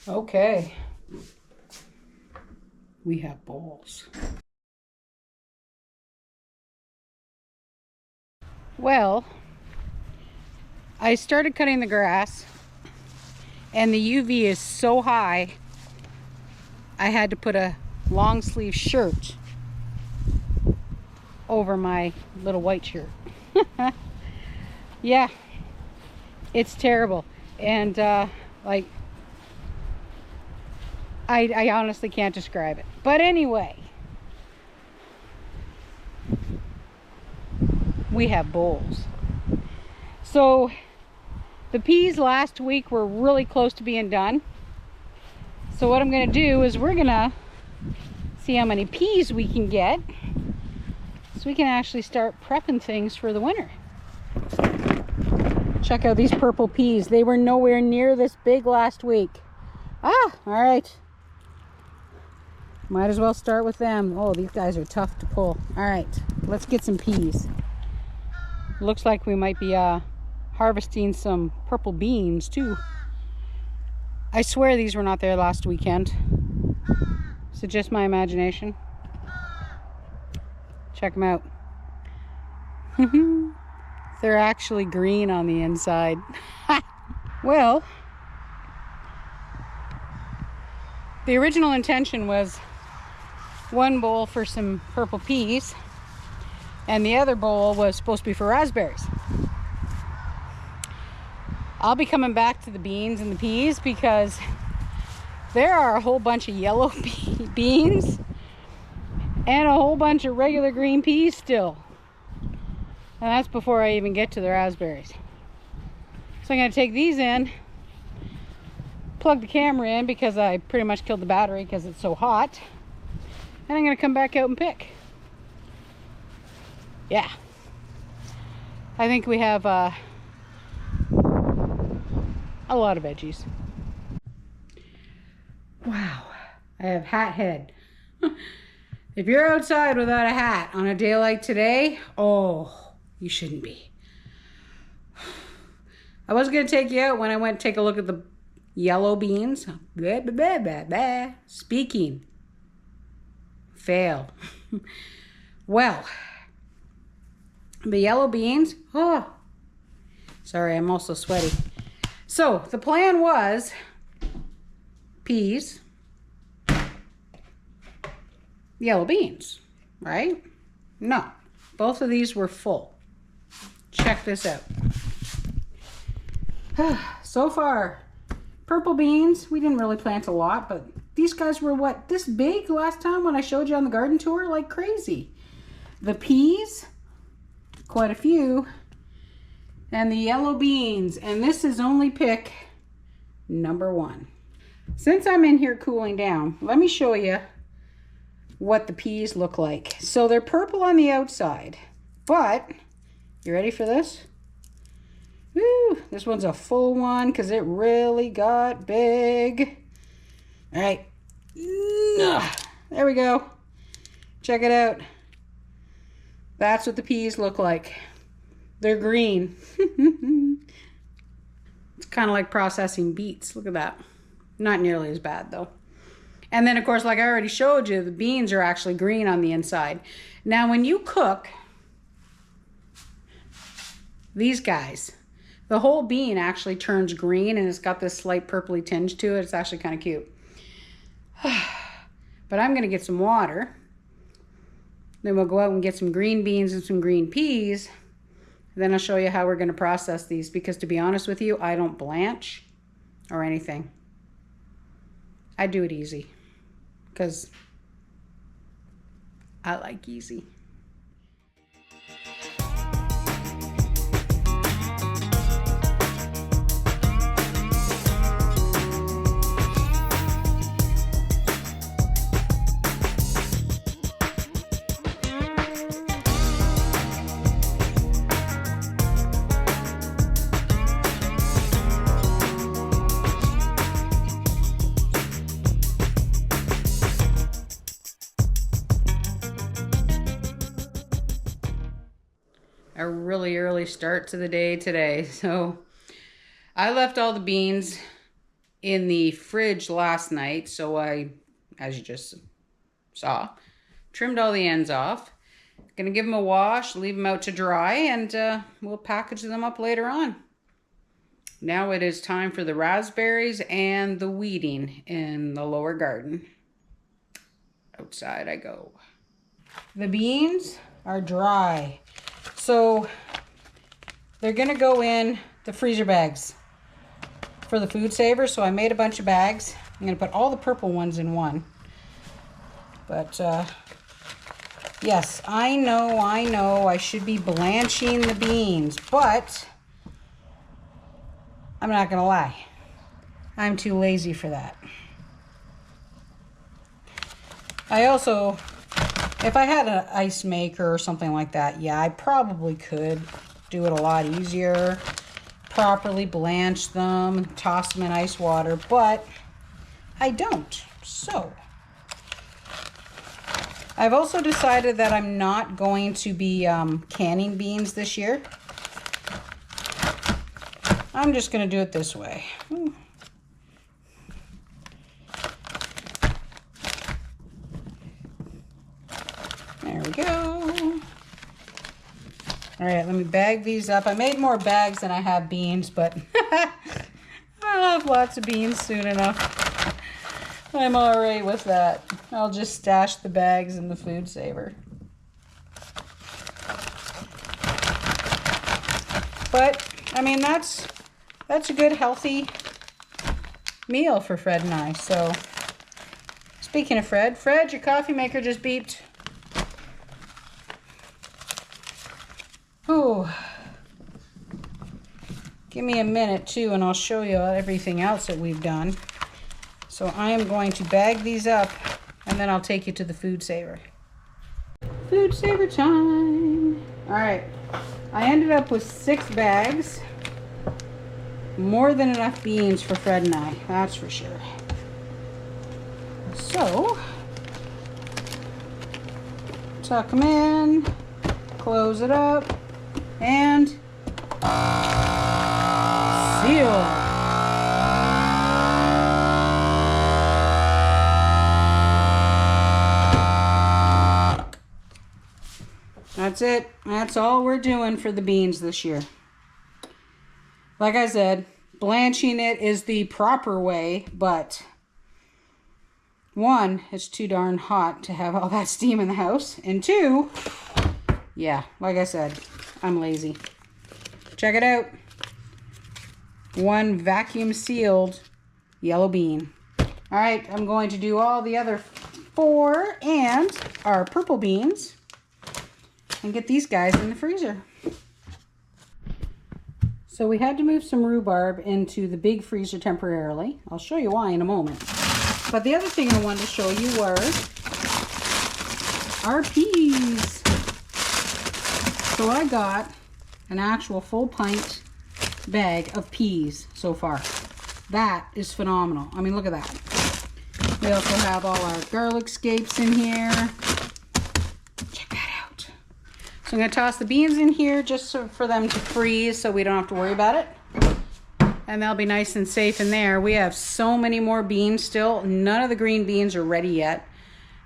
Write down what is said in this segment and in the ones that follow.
Okay. We have bowls. Well, I started cutting the grass and the UV is so high, I had to put a long sleeve shirt over my little white shirt. Yeah, it's terrible. And like, I honestly can't describe it. But anyway, we have bowls. So the peas last week were really close to being done. So what I'm gonna do is we're gonna see how many peas we can get so we can actually start prepping things for the winter. Check out these purple peas. They were nowhere near this big last week. All right. Might as well start with them. Oh, these guys are tough to pull. All right, let's get some peas. Looks like we might be harvesting some purple beans too. I swear these were not there last weekend. Is it just my imagination? Check them out. They're actually green on the inside. Well, the original intention was one bowl for some purple peas and the other bowl was supposed to be for raspberries. I'll be coming back to the beans and the peas because there are a whole bunch of yellow beans and a whole bunch of regular green peas still. And that's before I even get to the raspberries. So I'm going to take these in, plug the camera in because I pretty much killed the battery because it's so hot. And I'm going to come back out and pick. Yeah. I think we have a lot of veggies. Wow. I have hat head. If you're outside without a hat on a day like today, oh, you shouldn't be. I was going to take you out when I went to take a look at the yellow beans. Blah, blah, blah, blah, blah. Speaking. Fail. Well, the yellow beans. Oh, sorry, I'm also sweaty. So the plan was peas, yellow beans, right? No, both of these were full. Check this out. So far, purple beans, we didn't really plant a lot, but these guys were what, this big last time when I showed you on the garden tour, like crazy. The peas, quite a few, and the yellow beans, and this is only pick number 1. Since I'm in here cooling down, let me show you what the peas look like. So they're purple on the outside, but you ready for this? Woo, this one's a full one because it really got big. All right, there we go. Check it out. That's what the peas look like. They're green. It's kind of like processing beets. Look at that. Not nearly as bad though. And then of course, like I already showed you, the beans are actually green on the inside. Now when you cook these guys, the whole bean actually turns green and it's got this slight purpley tinge to it. It's actually kind of cute. But I'm gonna get some water. Then we'll go out and get some green beans and some green peas. Then I'll show you how we're gonna process these because to be honest with you, I don't blanch or anything. I do it easy because I like easy. A really early start to the day today. So I left all the beans in the fridge last night. So I, as you just saw, trimmed all the ends off. Gonna give them a wash, leave them out to dry, and we'll package them up later on. Now it is time for the raspberries and the weeding in the lower garden. Outside I go. The beans are dry, so they're gonna go in the freezer bags for the food saver. So I made a bunch of bags. I'm gonna put all the purple ones in one. But yes, I know I should be blanching the beans, but I'm not gonna lie, I'm too lazy for that. I also, if I had an ice maker or something like that, yeah, I probably could do it a lot easier, properly blanch them, toss them in ice water, but I don't. So I've also decided that I'm not going to be canning beans this year. I'm just going to do it this way. There we go. All right, let me bag these up. I made more bags than I have beans, but I'll have lots of beans soon enough. I'm all right with that. I'll just stash the bags in the food saver. But, I mean, that's a good, healthy meal for Fred and I. So, speaking of Fred, your coffee maker just beeped. Ooh. Give me a minute, too, and I'll show you everything else that we've done. So I am going to bag these up, and then I'll take you to the food saver. Food saver time. All right, I ended up with 6 bags. More than enough beans for Fred and I, that's for sure. So, tuck them in, close it up, and seal. That's it. That's all we're doing for the beans this year. Like I said, blanching it is the proper way, but 1, it's too darn hot to have all that steam in the house. And 2, yeah, like I said, I'm lazy. Check it out. 1 vacuum sealed yellow bean. All right, I'm going to do all the other 4 and our purple beans and get these guys in the freezer. So we had to move some rhubarb into the big freezer temporarily. I'll show you why in a moment. But the other thing I wanted to show you were our peas. So I got an actual full pint bag of peas so far. That is phenomenal. I mean, look at that. We also have all our garlic scapes in here. Check that out. So I'm going to toss the beans in here just for them to freeze so we don't have to worry about it. And they'll be nice and safe in there. We have so many more beans still. None of the green beans are ready yet.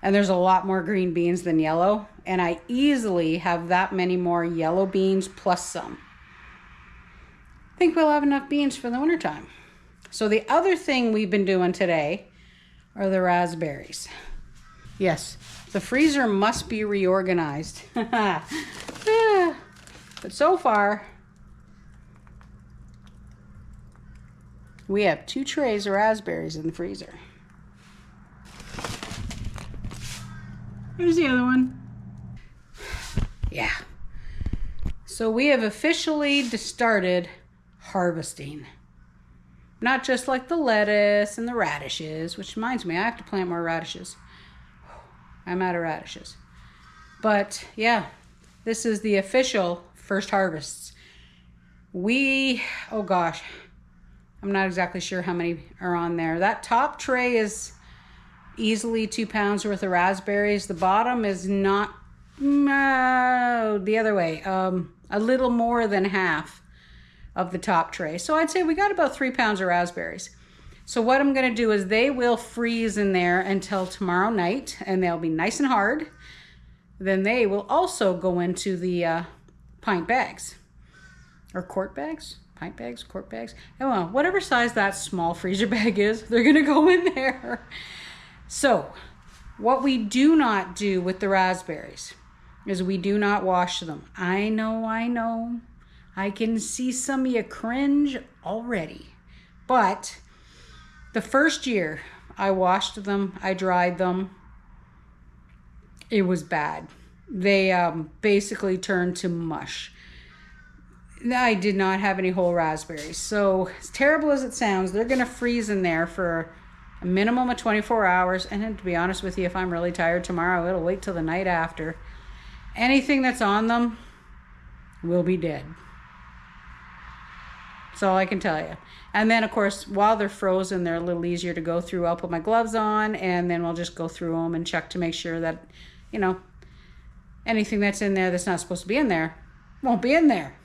And there's a lot more green beans than yellow. And I easily have that many more yellow beans plus some. I think we'll have enough beans for the wintertime. So the other thing we've been doing today are the raspberries. Yes, the freezer must be reorganized. But so far, we have 2 trays of raspberries in the freezer. Here's the other one. Yeah. So we have officially started harvesting. Not just like the lettuce and the radishes, which reminds me, I have to plant more radishes. I'm out of radishes. But yeah, this is the official first harvests. Oh gosh, I'm not exactly sure how many are on there. That top tray is easily 2 pounds worth of raspberries. The bottom is not, the other way, a little more than half of the top tray. So I'd say we got about 3 pounds of raspberries. So what I'm going to do is they will freeze in there until tomorrow night, and they'll be nice and hard. Then they will also go into the pint bags or quart bags. Pint bags, quart bags. I don't know, whatever size that small freezer bag is, they're going to go in there. So what we do not do with the raspberries is we do not wash them. I know. I can see some of you cringe already. But the first year I washed them, I dried them, it was bad. They basically turned to mush. I did not have any whole raspberries. So as terrible as it sounds, they're going to freeze in there for a minimum of 24 hours. And then, to be honest with you, if I'm really tired tomorrow, it'll wait till the night after. Anything that's on them will be dead. That's all I can tell you. And then, of course, while they're frozen, they're a little easier to go through. I'll put my gloves on, and then we'll just go through them and check to make sure that, you know, anything that's in there that's not supposed to be in there won't be in there.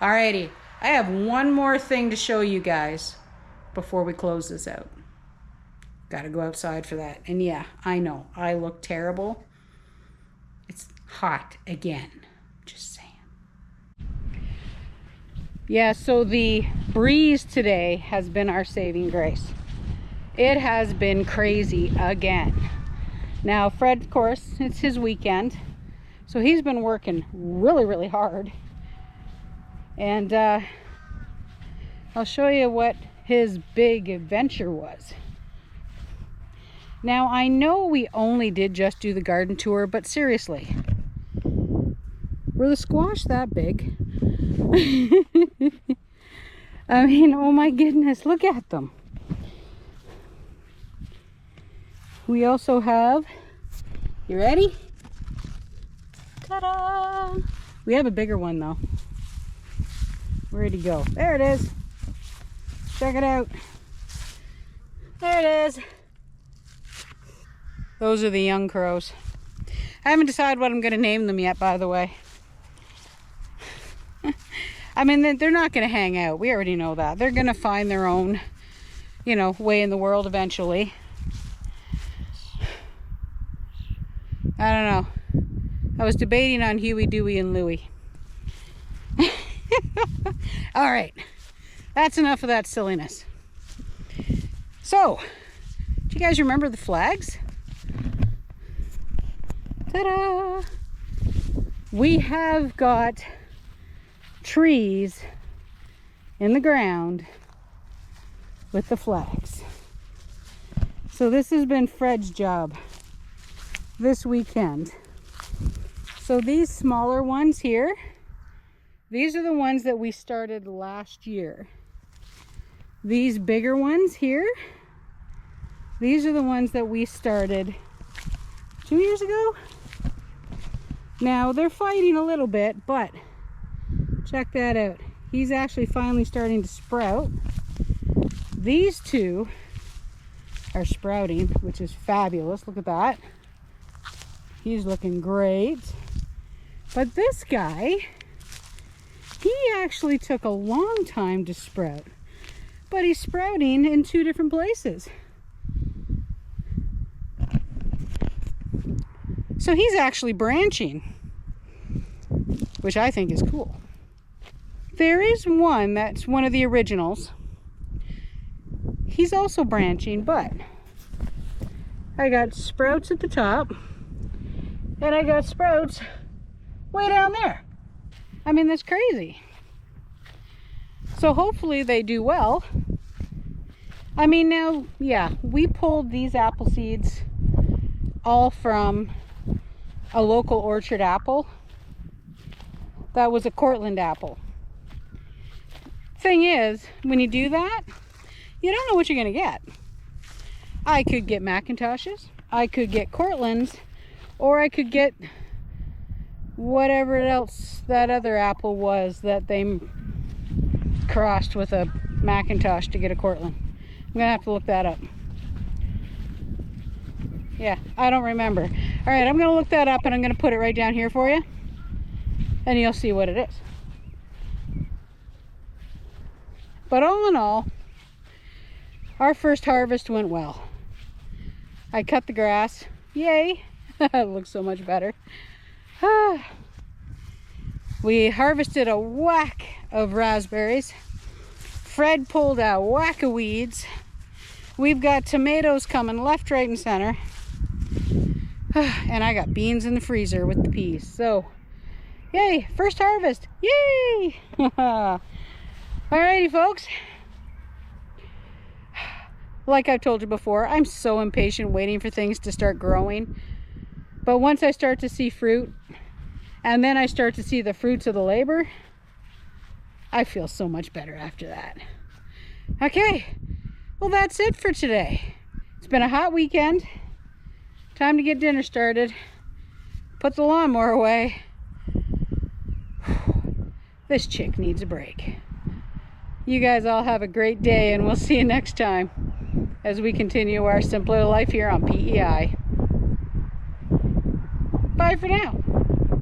Alrighty, I have one more thing to show you guys before we close this out. Gotta go outside for that. And yeah, I know, I look terrible. It's hot again. Just saying. Yeah, so the breeze today has been our saving grace. It has been crazy again. Now, Fred, of course, it's his weekend. So he's been working really, really hard. And I'll show you what his big adventure was. Now, I know we only did just do the garden tour, but seriously, were the squash that big? I mean, oh my goodness, look at them. We also have, you ready? Ta-da! We have a bigger one though. Where'd he go? There it is. Check it out. There it is. Those are the young crows. I haven't decided what I'm going to name them yet, by the way. I mean, they're not going to hang out. We already know that. They're going to find their own, you know, way in the world eventually. I don't know. I was debating on Huey, Dewey, and Louie. All right, that's enough of that silliness. So, do you guys remember the flags? Ta-da! We have got trees in the ground with the flags. So this has been Fred's job this weekend. So these smaller ones here, these are the ones that we started last year. These bigger ones here, these are the ones that we started 2 years ago. Now they're fighting a little bit, but check that out. He's actually finally starting to sprout. These two are sprouting, which is fabulous. Look at that. He's looking great. But this guy, he actually took a long time to sprout, but he's sprouting in 2 different places. So he's actually branching, which I think is cool. There is one that's one of the originals. He's also branching, but I got sprouts at the top and I got sprouts way down there. I mean, that's crazy. So hopefully they do well. I mean, now, yeah, we pulled these apple seeds all from a local orchard apple. That was a Cortland apple. Thing is, when you do that, you don't know what you're gonna get. I could get Macintoshes, I could get Cortlands, or I could get whatever else that other apple was that they crossed with a Macintosh to get a Cortland. I'm gonna have to look that up. Yeah, I don't remember. All right, I'm gonna look that up and I'm gonna put it right down here for you, and you'll see what it is. But all in all, Our first harvest went well. I cut the grass. Yay! It looks so much better. We harvested a whack of raspberries. Fred pulled a whack of weeds. We've got tomatoes coming left, right, and center. And I got beans in the freezer with the peas. So, yay, first harvest. Yay! Alrighty, folks. Like I've told you before, I'm so impatient waiting for things to start growing. But once I start to see fruit, and then I start to see the fruits of the labor, I feel so much better after that. Okay, well, that's it for today. It's been a hot weekend. Time to get dinner started. Put the lawnmower away. This chick needs a break. You guys all have a great day, and we'll see you next time as we continue our simpler life here on PEI. Bye for now.